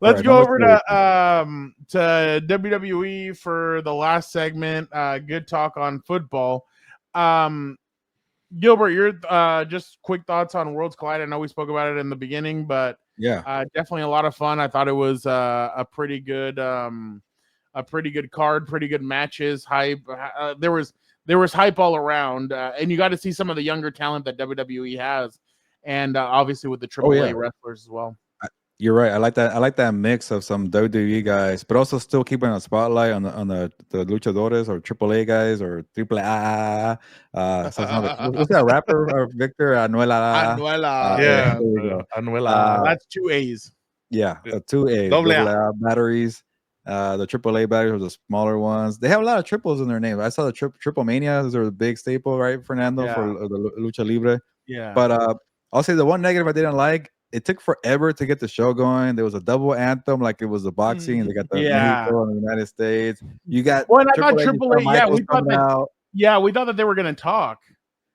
Let's go over to WWE for the last segment. Good talk on football. Gilbert, your just quick thoughts on Worlds Collide. I know we spoke about it in the beginning, but definitely a lot of fun. I thought it was a pretty good card, pretty good matches. Hype. There was hype all around, and you got to see some of the younger talent that WWE has, and obviously with the AAA wrestlers as well. You're right. I like that mix of some WWE guys, but also still keeping a spotlight on the luchadores or AAA guys or AAA. What's that rapper? Victor Anuela. Anuela. That's 2 A's. Yeah, 2 A's. Double A batteries. The AAA batteries are the smaller ones. They have a lot of triples in their name. I saw the Triple Mania. Those are the big staple, right, Fernando, for the Lucha Libre. Yeah. But I'll say the one negative I didn't like. It took forever to get the show going. There was a double anthem, like it was the boxing. They got the Mexico in the United States. You got I thought AAA. We thought that they were gonna talk.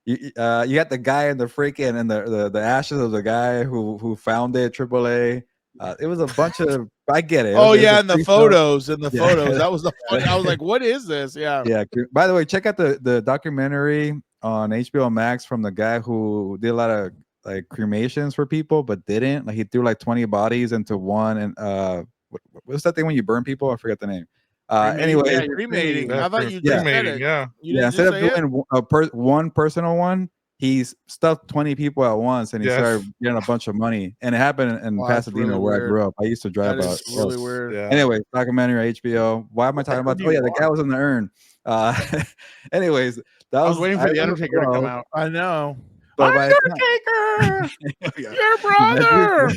You got the guy in the freaking and the ashes of the guy who founded AAA. It was a bunch of. I get it. In the photos. That was the fun. I was like, what is this? Yeah. Yeah. By the way, check out the documentary on HBO Max from the guy who did a lot of like cremations for people, but didn't. Like he threw like 20 bodies into one, and what's that thing when you burn people? I forget the name. Anyway, cremating. I thought you cremating. Yeah. Instead of doing one personal one, he stuffed 20 people at once, and he started getting a bunch of money. And it happened in Pasadena, really where I grew up. I used to drive out. Really weird. Yeah. Anyway, documentary HBO. Why am I talking about? Oh yeah, the guy was in the urn. Anyways, I was waiting for the Undertaker to come out. I know. Undertaker, your brother.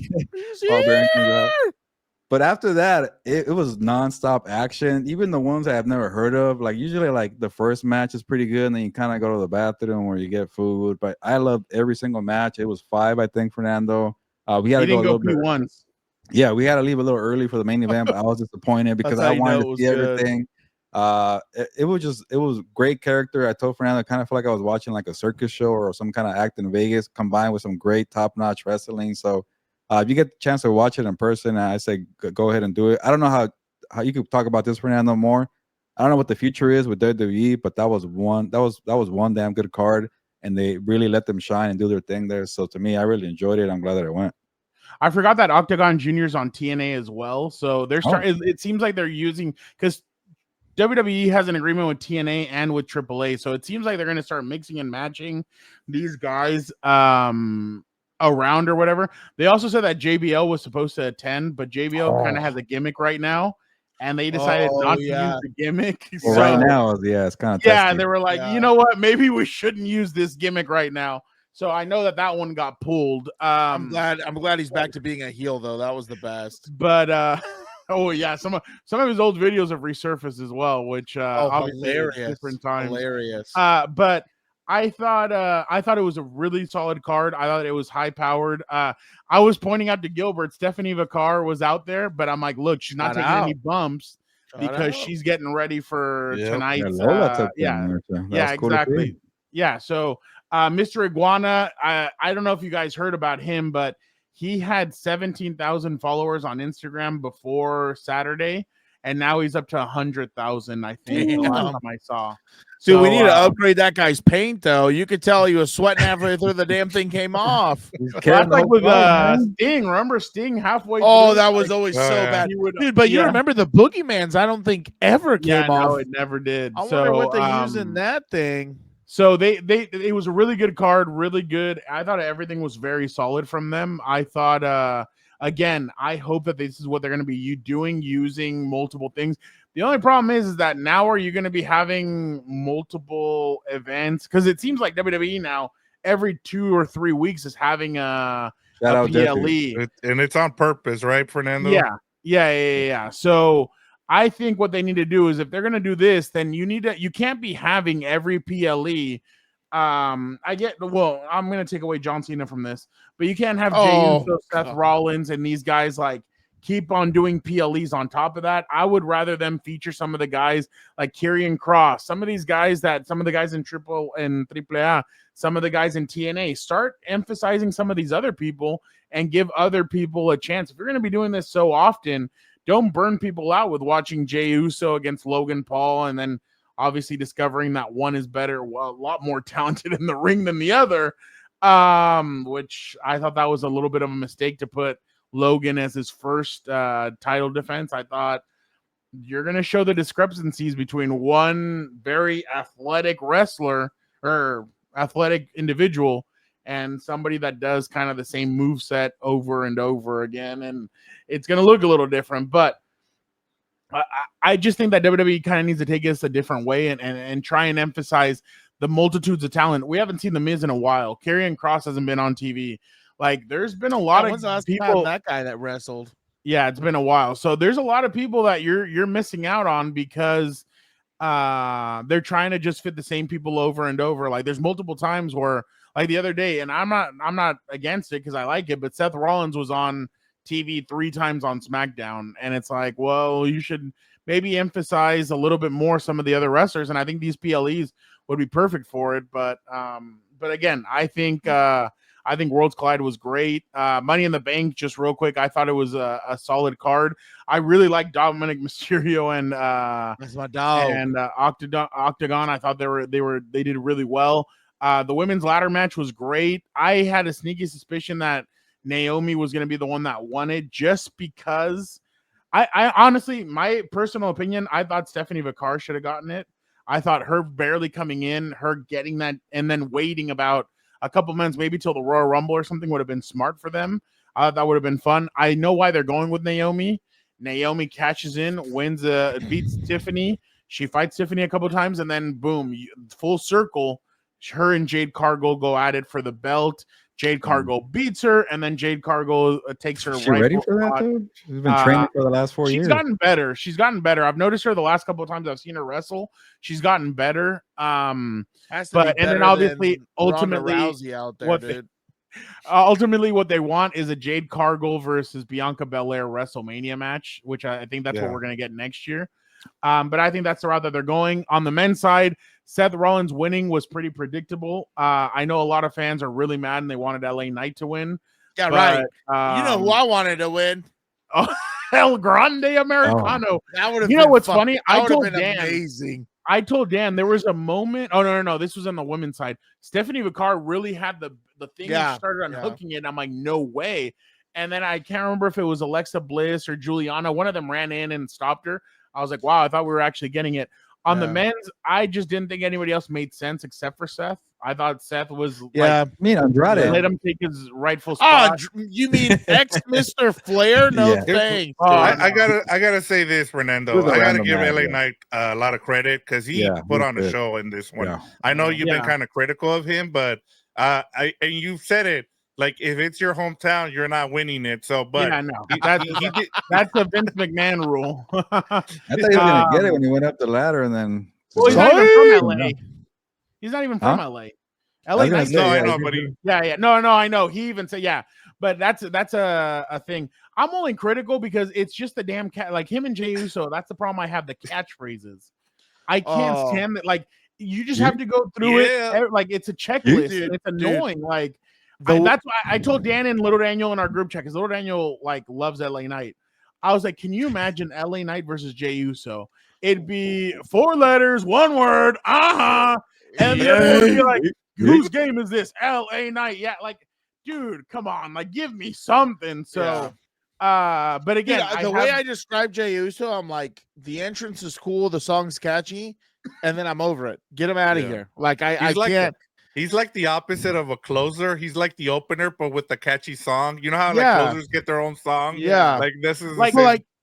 But after that, it was nonstop action. Even the ones I have never heard of, like usually like the first match is pretty good, and then you kind of go to the bathroom where you get food. But I loved every single match. It was 5, I think, Fernando. We had to go a little bit once. Yeah, we had to leave a little early for the main event, but I was disappointed because I wanted to see everything. It was great character. I told Fernando I kind of feel like I was watching like a circus show or some kind of act in Vegas combined with some great top-notch wrestling. So if you get the chance to watch it in person, I say go ahead and do it. I don't know how you could talk about this, Fernando, more. I don't know what the future is with WWE, but that was one damn good card, and they really let them shine and do their thing there. So to me, I really enjoyed it. I'm glad that it went. I forgot that Octagon Jr is on TNA as well. So they're starting. It seems like they're using, because WWE has an agreement with TNA and with AAA, so it seems like they're going to start mixing and matching these guys around or whatever. They also said that JBL was supposed to attend, but JBL kind of has a gimmick right now, and they decided not to use the gimmick. Well, right now, it's kind of testy. They were like, you know what? Maybe we shouldn't use this gimmick right now. So I know that one got pulled. I'm glad he's back to being a heel, though. That was the best. But some of his old videos have resurfaced as well, which obviously hilarious. Different times. Hilarious. But I thought it was a really solid card. I thought it was high powered. I was pointing out to Gilbert, Stephanie Vacar was out there, but I'm like, look, she's not taking any bumps because she's getting ready for tonight's. Exactly. Yeah. So Mr. Iguana, I don't know if you guys heard about him, but he had 17,000 followers on Instagram before Saturday, and now he's up to 100,000, I think, the last time I saw. Dude, we need to upgrade that guy's paint, though. You could tell he was sweating halfway through the damn thing came off. That's like with Sting. Remember Sting halfway through? Oh, that was always so bad. Dude, but you remember the Boogeymans, I don't think ever came off. No, it never did. I wonder what they use in that thing. So it was a really good card, really good. I thought everything was very solid from them. I thought, again, I hope that this is what they're going to be doing, using multiple things. The only problem is that now are you going to be having multiple events? Because it seems like WWE now every 2 or 3 weeks is having a PLE. And it's on purpose, right, Fernando? Yeah. So I think what they need to do is, if they're going to do this, then you can't be having every PLE. I'm going to take away John Cena from this, but you can't have Jay Uso, Seth Rollins, and these guys like keep on doing PLEs on top of that. I would rather them feature some of the guys like Karrion Kross, some of the guys in AAA, some of the guys in TNA. Start emphasizing some of these other people and give other people a chance. If you're going to be doing this so often, don't burn people out with watching Jay Uso against Logan Paul and then obviously discovering that one is better, well, a lot more talented in the ring than the other, which I thought that was a little bit of a mistake to put Logan as his first title defense. I thought you're going to show the discrepancies between one very athletic wrestler or athletic individual and somebody that does kind of the same move set over and over again, and it's going to look a little different. But I just think that WWE kind of needs to take this a different way and try and emphasize the multitudes of talent. We haven't seen The Miz in a while. Karrion Kross hasn't been on TV. Like, there's been a lot of people. That guy that wrestled. Yeah, it's been a while. So there's a lot of people that you're missing out on because they're trying to just fit the same people over and over. Like, there's multiple times where, like the other day, and I'm not against it because I like it, but Seth Rollins was on TV 3 times on SmackDown, and it's like, well, you should maybe emphasize a little bit more some of the other wrestlers, and I think these PLEs would be perfect for it. But again, I think Worlds Collide was great. Money in the Bank, just real quick, I thought it was a solid card. I really like Dominik Mysterio and that's my dog. And Octagon. I thought they did really well. The women's ladder match was great. I had a sneaky suspicion that Naomi was going to be the one that won it, just because I honestly, my personal opinion, I thought Stephanie Vacar should have gotten it. I thought her barely coming in, her getting that, and then waiting about a couple minutes, maybe till the Royal Rumble or something, would have been smart for them. That would have been fun. I know why they're going with Naomi. Naomi catches in, beats Tiffany. She fights Tiffany a couple times, and then boom, full circle. Her and Jade Cargill go at it for the belt. Jade Cargill beats her, and then Jade Cargill takes her. Is she ready for that, though? She's been training for the last 4 years. She's gotten better. I've noticed her the last couple of times I've seen her wrestle. She's gotten better. And then obviously, ultimately, Rousey out there, dude. Ultimately, what they want is a Jade Cargill versus Bianca Belair WrestleMania match, which I think that's what we're going to get next year. But I think that's the route that they're going. On the men's side, Seth Rollins winning was pretty predictable. I know a lot of fans are really mad and they wanted LA Knight to win. Yeah, right. You know who I wanted to win? Oh, El Grande Americano. Oh. That would have. You know what's funny? I told Dan. Amazing. I told Dan there was a moment. Oh no, this was on the women's side. Stephanie Vacar really had the thing that started unhooking it. And I'm like, no way. And then I can't remember if it was Alexa Bliss or Juliana. One of them ran in and stopped her. I was like, wow, I thought we were actually getting it. On the men's, I just didn't think anybody else made sense except for Seth. I thought Seth was Andrade. Let him take his rightful spot. Oh, you mean Mr. Flair? No thanks. I gotta say this, Fernando. I gotta give LA Knight a lot of credit because he put on a show in this one. Yeah. I know you've been kind of critical of him, but and you said it. Like, if it's your hometown, you're not winning it. So, but yeah, no, that's the Vince McMahon rule. I thought he was gonna get it when he went up the ladder, and then he's not even from LA. He's not even from LA. LA Knight. No, I know, but I know. He even said, but that's a thing. I'm only critical because it's just the damn cat. Like him and Jay Uso. That's the problem I have. The catchphrases. I can't stand that. Like, you just have to go through it. Like, it's a checklist. And it's annoying. Like. That's why I told Dan and Little Daniel in our group chat, because Little Daniel loves LA Knight. I was like, can you imagine LA Knight versus Jay Uso? It'd be 4 letters, 1 word, and the other would be like, whose game is this? LA Knight. Yeah, like, dude, come on, like, give me something. So but again, the way I describe Jay Uso, I'm like, the entrance is cool, the song's catchy, and then I'm over it. Get him out of here. Like, I can't. He's like the opposite of a closer. He's like the opener, but with the catchy song. You know how closers get their own song? Yeah. Like, this is like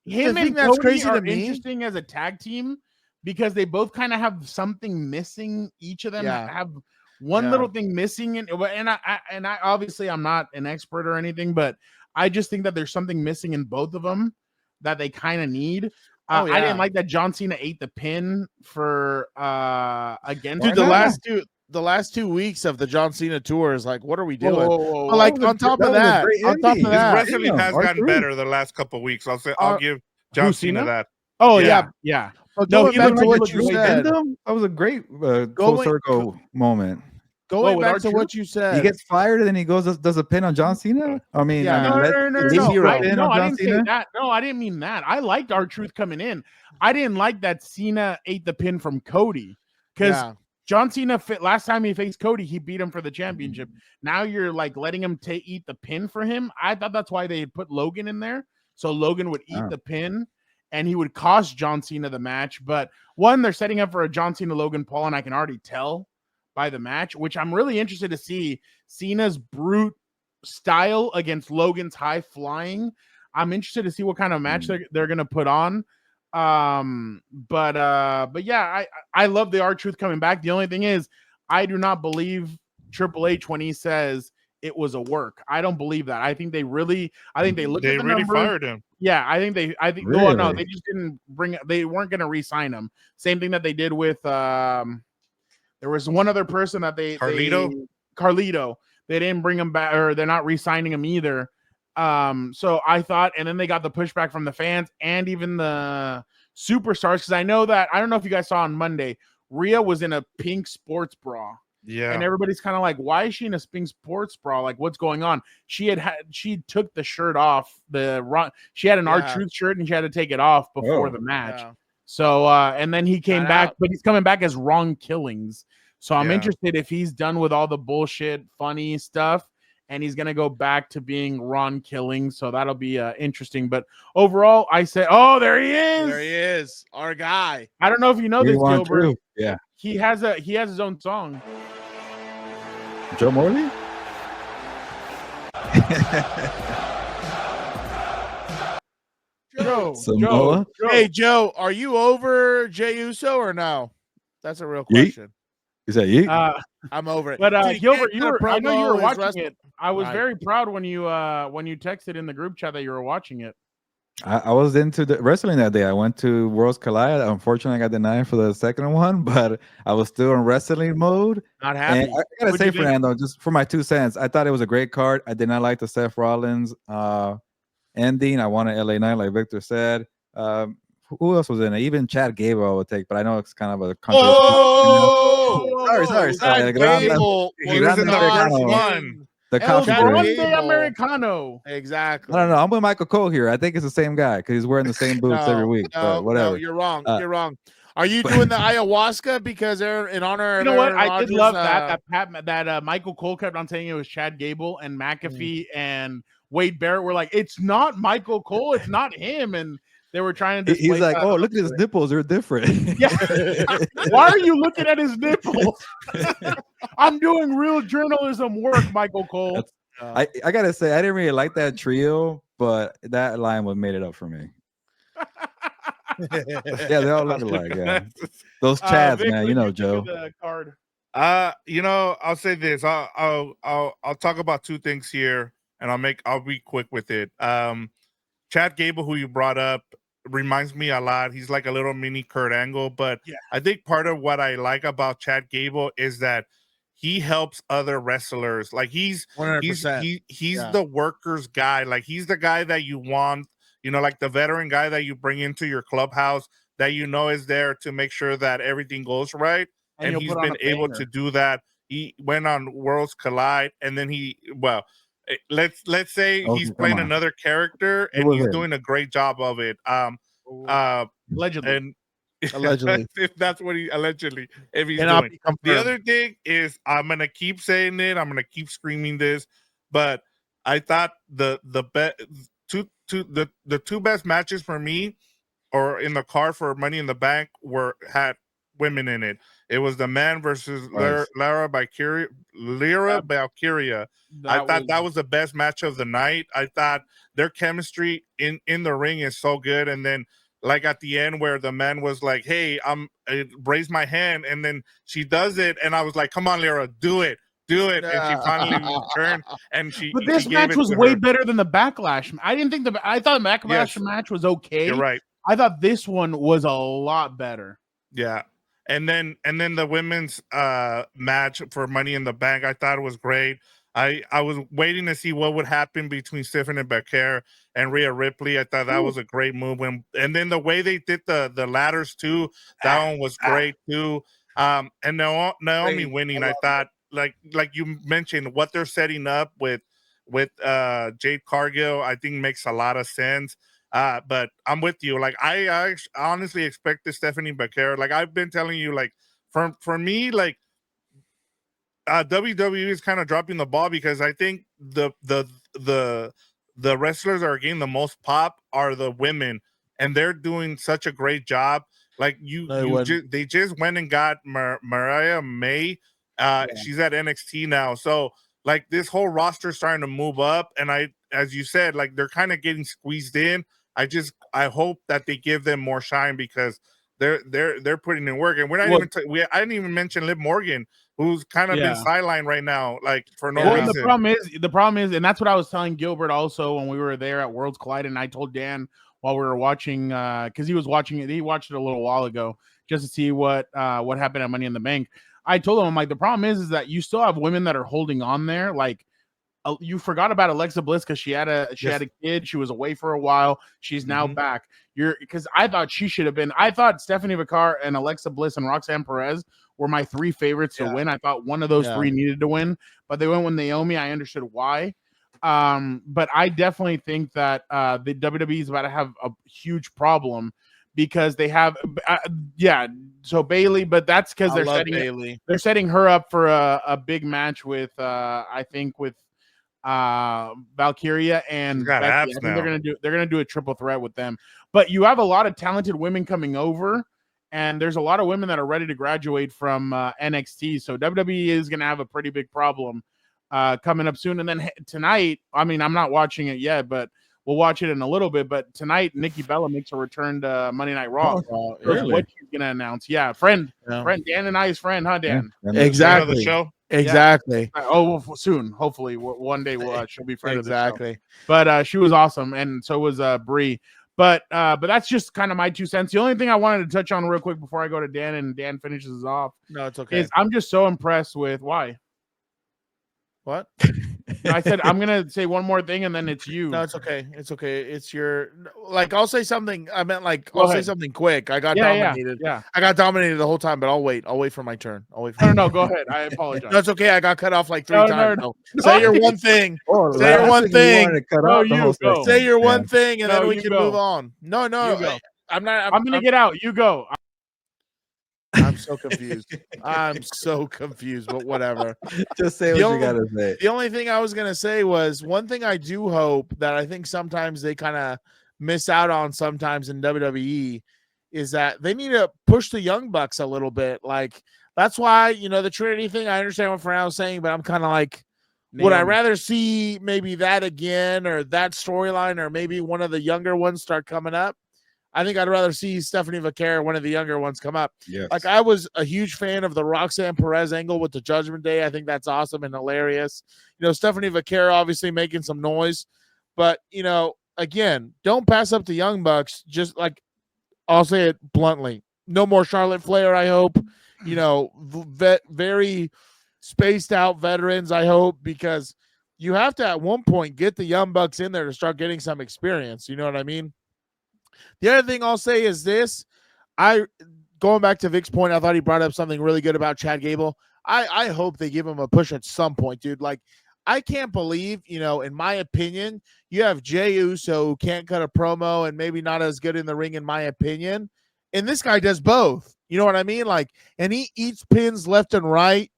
him and that's Cody crazy are interesting as a tag team because they both kind of have something missing. Each of them have one little thing missing. And I obviously I'm not an expert or anything, but I just think that there's something missing in both of them that they kind of need. I didn't like that John Cena ate the pin for against the last two. the last 2 weeks of the John Cena tour is like, what are we doing? Whoa. Like on top of that, his wrestling has gotten better the last couple of weeks. I'll give John Cena that. Oh yeah. But going back to what you said, that was a great full circle moment. Going back to what you said, he gets fired and then he does a pin on John Cena. I mean, no, I didn't say that. No, I didn't mean that. I liked RTruth coming in. I didn't like that Cena ate the pin from Cody because John Cena last time he faced Cody, he beat him for the championship. Now you're like letting him eat the pin for him. I thought that's why they put Logan in there, so Logan would eat the pin. And he would cost John Cena the match. But one, they're setting up for a John Cena Logan Paul, and I can already tell by the match, which I'm really interested to see Cena's brute style against Logan's high flying. I'm interested to see what kind of match they're gonna put on. But yeah, I love the RTruth coming back. The only thing is, I do not believe Triple H when he says it was a work. I don't believe that. I think they looked at the numbers. Fired him. Yeah, I think really? No, they just didn't they weren't going to re-sign him. Same thing that they did with there was one other person that Carlito. They didn't bring him back, or they're not re-signing him either. So I thought, and then they got the pushback from the fans and even the superstars, because I know that, I don't know if you guys saw on Monday, Rhea was in a pink sports bra. Yeah. And everybody's kind of like, why is she in a pink sports bra? Like, what's going on? She took the shirt off. She had an RTruth shirt and she had to take it off before the match. Yeah. So, and then he came back, but he's coming back as Ron Killings. So I'm interested if he's done with all the bullshit, funny stuff, and he's going to go back to being Ron Killings. So that'll be interesting. But overall, I said, oh, there he is. There he is. Our guy. I don't know if you know this, Gilbert. Yeah. He has his own song. Joe Morley? Joe. Hey, Joe, are you over Jay Uso or no? That's a real question. Is that you? I'm over it. But Gilbert, I know you were watching it. I was very proud when you texted in the group chat that you were watching it. I was into the wrestling that day. I went to Worlds Collide. Unfortunately, I got denied for the second one, but I was still in wrestling mode. Not happy. And I gotta say, Fernando, just for my 2 cents, I thought it was a great card. I did not like the Seth Rollins ending. I wanted LA Knight, like Victor said. Who else was in it? Even Chad Gable I would take, but I know it's kind of a sorry. Chad Gable was in the first one. The Grande Americano. Exactly. No. I'm with Michael Cole here. I think it's the same guy because he's wearing the same boots every week. But whatever. No, you're wrong. You're wrong. Are you doing the ayahuasca because they're in honor? You know what? I did love that Michael Cole kept on saying it was Chad Gable and McAfee and Wade Barrett were like, it's not Michael Cole, it's not him, and they were trying to. He's like, oh, look at his nipples; they're different. Yeah. Why are you looking at his nipples? I'm doing real journalism work, Michael Cole. I gotta say, I didn't really like that trio, but that line made it up for me. Yeah, they all look alike. Yeah, those Chads, man. You know, Joe. The card. I'll say this. I'll talk about 2 things here, and I'll be quick with it. Chad Gable, who you brought up, reminds me a lot. He's like a little mini Kurt Angle, but I think part of what I like about Chad Gable is that he helps other wrestlers. Like he's 100%. He's the workers guy. Like he's the guy that you want, like the veteran guy that you bring into your clubhouse that is there to make sure that everything goes right. And he's been able to do that. He went on Worlds Collide, and then let's say he's playing another character and he's doing a great job of it. Allegedly. If that's what if he's doing. The other thing is, I'm gonna keep saying it, I'm gonna keep screaming this, but I thought the two best matches for me or in the card for Money in the Bank had women in it. It was the man versus Lyra Valkyria. I thought that was the best match of the night. I thought their chemistry in the ring is so good. And then, like at the end, where the man was like, "Hey, raise my hand," and then she does it, and I was like, "Come on, Lyra, do it." And she finally turned, and she. But this match was way better than the Backlash. I thought the Backlash match was okay. You're right. I thought this one was a lot better. Yeah. And then the women's match for Money in the Bank, I thought it was great. I was waiting to see what would happen between Stephanie Becker and Rhea Ripley. I thought that was a great move. And then the way they did the ladders too, that one was great too. And Naomi winning, I thought, like you mentioned, what they're setting up with Jade Cargill, I think makes a lot of sense. But I'm with you. Like I honestly expected Stephanie Becker. Like I've been telling you, like for me, like WWE is kind of dropping the ball because I think the wrestlers that are getting the most pop are the women, and they're doing such a great job. Like they just went and got Mariah May. She's at NXT now, so like this whole roster starting to move up, and as you said, like they're kind of getting squeezed in. I hope that they give them more shine because they're putting in work, and we're not I didn't even mention Liv Morgan, who's kind of been sidelined right now, like for no reason. The problem is, and that's what I was telling Gilbert also when we were there at Worlds Collide, and I told Dan while we were watching, because he was watching it, he watched it a little while ago just to see what happened at Money in the Bank. I told him, I'm like, the problem is that you still have women that are holding on there, like. You forgot about Alexa Bliss because she had a kid. She was away for a while. She's now back. Because I thought she should have been. I thought Stephanie Becker and Alexa Bliss and Roxanne Perez were my three favorites to win. I thought one of those three needed to win, but they went with Naomi. I understood why. But I definitely think that the WWE is about to have a huge problem because they have so Bailey, but that's because they're setting her up for a big match with I think with Valkyria and Becky. I think they're gonna do a triple threat with them. But you have a lot of talented women coming over, and there's a lot of women that are ready to graduate from NXT. So WWE is gonna have a pretty big problem coming up soon. And then tonight, I mean, I'm not watching it yet, but we'll watch it in a little bit. But tonight, Nikki Bella makes a return to Monday Night Raw. Really? What she's gonna announce? Yeah, friend Dan and I's friend, huh, Dan? Yeah. Exactly. The show. Exactly. Soon, hopefully, one day she'll be friend of the show. Exactly. But she was awesome, and so was Brie. But that's just kind of my 2 cents. The only thing I wanted to touch on real quick before I go to Dan and Dan finishes off. No, it's okay. Is I'm just so impressed with why. What? I said I'm gonna say one more thing and then it's you. No, it's okay. It's okay. It's your I'll say something. I meant say something quick. I got dominated. Yeah. I got dominated the whole time, but I'll wait. I'll wait for my turn. No, go ahead. I apologize. That's okay. I got cut off like 3 times. No. Say your one thing. Say your one thing. Say your one thing, and then we can move on. No. I'm not. I'm gonna get out. You go. I'm so confused. I'm so confused, but whatever. Just say what you gotta say. The only thing I was gonna say was one thing I do hope that I think sometimes they kind of miss out on sometimes in WWE is that they need to push the Young Bucks a little bit. Like that's why, the Trinity thing, I understand what Fernando was saying, but I'm kind of like, would I rather see maybe that again or that storyline or maybe one of the younger ones start coming up? I think I'd rather see Stephanie Becker, one of the younger ones, come up. Yes. Like I was a huge fan of the Roxanne Perez angle with the Judgment Day. I think that's awesome and hilarious. Stephanie Becker obviously making some noise, but again, don't pass up the Young Bucks. Just like I'll say it bluntly, no more Charlotte Flair. I hope very spaced out veterans. I hope because you have to at one point get the Young Bucks in there to start getting some experience. You know what I mean? The other thing I'll say is this. Going back to Vic's point, I thought he brought up something really good about Chad Gable. I hope they give him a push at some point, dude. Like, I can't believe, in my opinion, you have Jay Uso who can't cut a promo and maybe not as good in the ring, in my opinion. And this guy does both. You know what I mean? Like, and he eats pins left and right.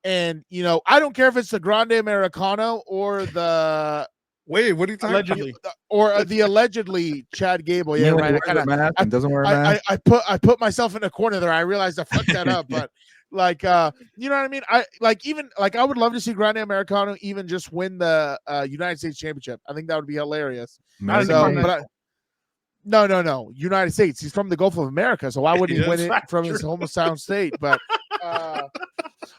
And, I don't care if it's the Grande Americano or the Wait, what are you talking allegedly about? Or the allegedly Chad Gable. Yeah, right. I doesn't wear a mask. I put myself in a corner there. I realized I fucked that up, but like you know what I mean? I would love to see Grande Americano even just win the United States Championship. I think that would be hilarious. No, United States. He's from the Gulf of America, so why wouldn't he win it from his hometown state? But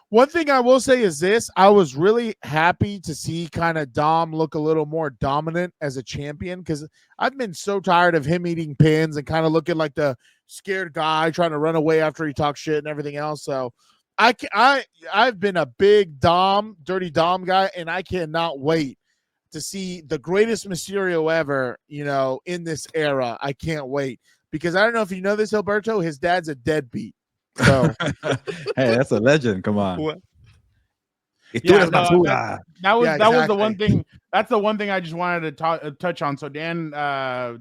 One thing I will say is this. I was really happy to see kind of Dom look a little more dominant as a champion, because I've been so tired of him eating pins and kind of looking like the scared guy trying to run away after he talks shit and everything else. So I've been a big dirty Dom guy, and I cannot wait to see the greatest Mysterio ever, in this era. I can't wait, because I don't know if you know this, Alberto, his dad's a deadbeat. So hey, that's a legend. Come on. That was the one thing. That's the one thing I just wanted to touch on. So Dan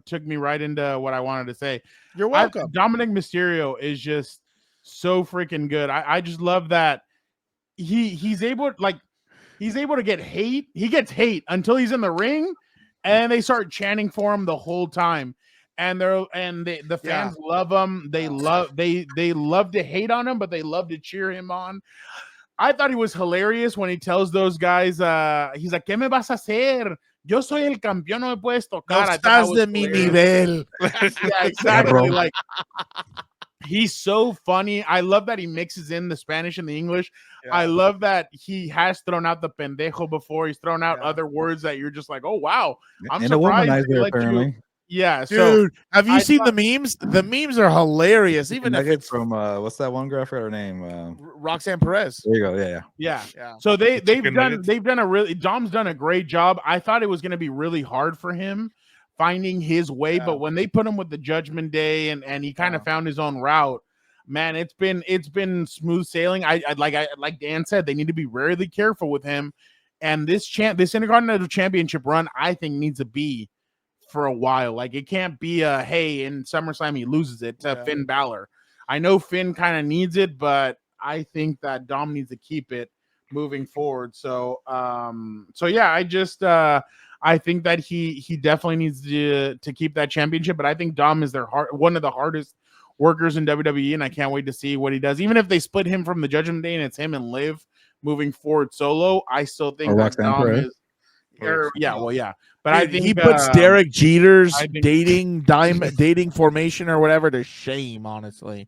took me right into what I wanted to say. You're welcome. Dominik Mysterio is just so freaking good. I just love that he's able to get hate. He gets hate until he's in the ring, and they start chanting for him the whole time. And the fans love him. They love to hate on him, but they love to cheer him on. I thought he was hilarious when he tells those guys, he's like, ¿Qué me vas a hacer? Yo soy el campeón, no me puedes tocar. No estás de mi nivel. Yeah, exactly. Like, he's so funny. I love that he mixes in the Spanish and the English. Yeah. I love that he has thrown out the pendejo before. He's thrown out other words that you're just like, oh, wow. I'm surprised. Apparently. Yeah, dude, have you seen the memes? The memes are hilarious. Even if it's from what's that one girl? I forgot her name. Roxanne Perez. There you go. Yeah. So they've done Dom's done a great job. I thought it was going to be really hard for him finding his way, but when they put him with the Judgment Day and he kind of found his own route, man, it's been smooth sailing. I like Dan said, they need to be really careful with him. And this Intercontinental Championship run, I think, needs to be for a while. Like, it can't be hey, in SummerSlam he loses it to Finn Balor. I know Finn kind of needs it, but I think that Dom needs to keep it moving forward. So I just I think that he definitely needs to keep that championship, but I think Dom is one of the hardest workers in WWE, and I can't wait to see what he does. Even if they split him from the Judgment Day and it's him and Liv moving forward solo, I still think that Dom is but I think he puts Derek Jeter's dating formation or whatever to shame, honestly.